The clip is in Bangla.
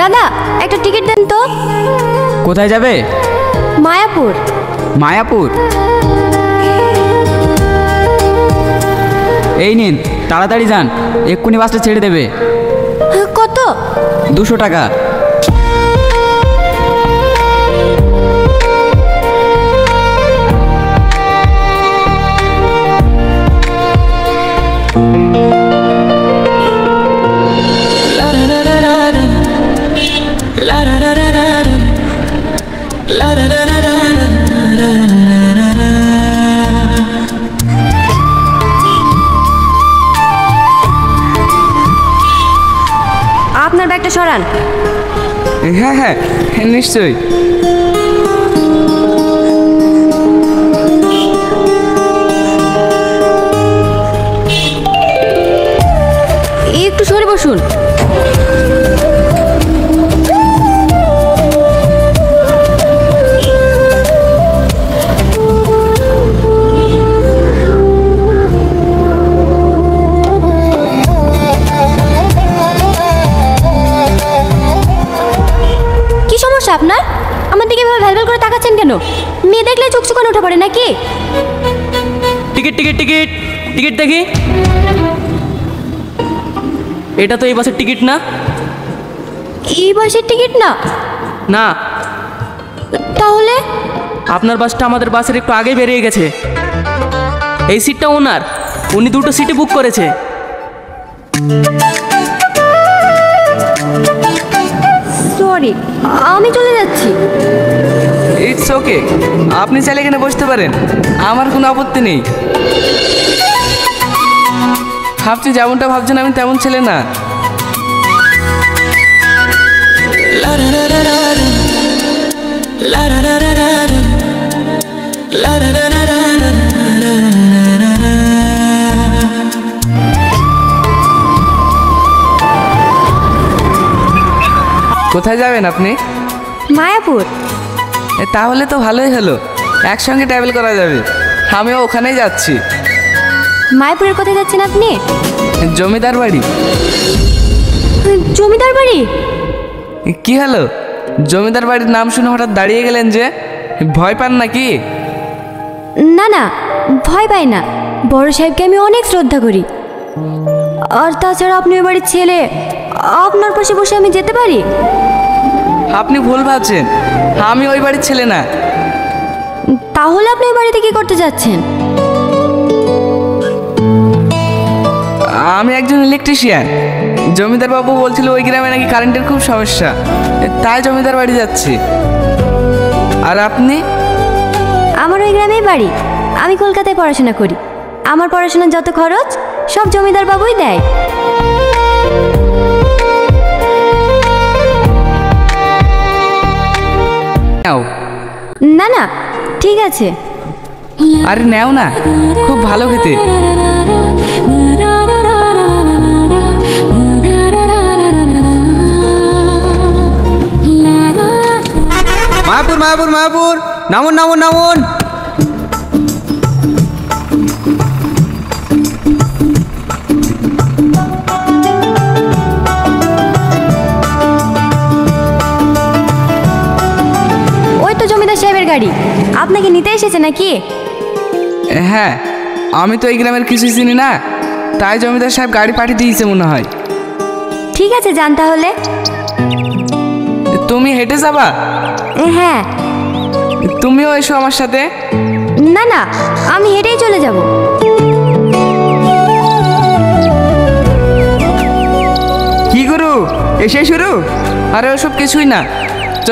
দাদা একটা টিকিট দেন তো। কোথায় যাবে? মায়াপুর। মায়াপুর? এই নিন, তাড়াতাড়ি যান, এক্ষুনি বাসটা ছেড়ে দেবে। কত? 200 টাকা। আপনার ব্যাগটা সরান। হ্যাঁ হ্যাঁ নিশ্চয়ই। একটু সরে বসুন। আপনার আমার দিকে এভাবে ভ্যালভ্যাল করে তাকাচ্ছেন কেন? মেয়ে দেখলে চোখ চোখানো উঠে পড়ে নাকি? টিকিট টিকিট টিকিট টিকিট দেখি। এটা তো এই বাসের টিকিট না। এই বাসের টিকিট না? না। তাহলে? আপনার বাসটা আমাদের বাসের একটু আগে বেরিয়ে গেছে। এই সিটটা ওনার, উনি 2টো সিটই বুক করেছে। সরি, আমি চলে যাচ্ছি। ইটস ওকে, আপনি চাইলে এখানে বসতে পারেন, আমার কোনো আপত্তি নেই। আপনি যেমনটা ভাবছেন আমি তেমন ছেলে না। কোথায় যাবেন আপনি? মায়াপুর। তাহলে তো ভালোই হলো, একসঙ্গে ট্রাভেল করা যাবে। আমিও ওখানেই যাচ্ছি। মায়াপুরের কোথায় যাচ্ছেন আপনি? জমিদার বাড়ি। জমিদার বাড়ি? কি হলো, জমিদার বাড়ির নাম শুনে হঠাৎ দাঁড়িয়ে গেলেন যে? ভয় পান নাকি? না না, ভয় পাই না। বড় সাহেবকে আমি অনেক শ্রদ্ধা করি। আর তাছাড়া আপনি ওই বাড়ির ছেলে, আপনার পাশে বসে আমি যেতে পারি? আপনি ভুল ভাবছেন, আমি ওই বাড়ির ছেলে না। তাহলে আপনি ওই বাড়িতে কি করতে যাচ্ছেন? আমি একজন ইলেকট্রিশিয়ান। জমিদার বাবু বলছিল ওই গ্রামে নাকি কারেন্টের খুব সমস্যা, তাই জমিদার বাড়ি যাচ্ছি। আর আপনি? আমার ওই গ্রামেই বাড়ি। আমি কলকাতায় পড়াশোনা করি। আমার পড়াশোনার যত খরচ সব জমিদার বাবুই দেয়। নাও। না না, ঠিক আছে। আরে নেও না, খুব ভালো খেতে। মায়াপুর মায়াপুর মায়াপুর, নামুন নামুন নামুন। ওই তো জমিদার সাহেবের গাড়ি। আপনাকে নিতে এসেছে নাকি? হ্যাঁ, আমি তো এই গ্রামের কিছুই চিনি না, তাই জমিদার সাহেব গাড়ি পাঠিয়ে দিয়েছে মনে হয়। ঠিক আছে, যান তাহলে। তুমি হেঁটে যাবা? হ্যাঁ। তুমিও এসো আমার সাথে। না না, আমি হেঁটেই চলে যাব। কি গুরু, এসে শুরু? আরে ওসব কিছুই না, চ।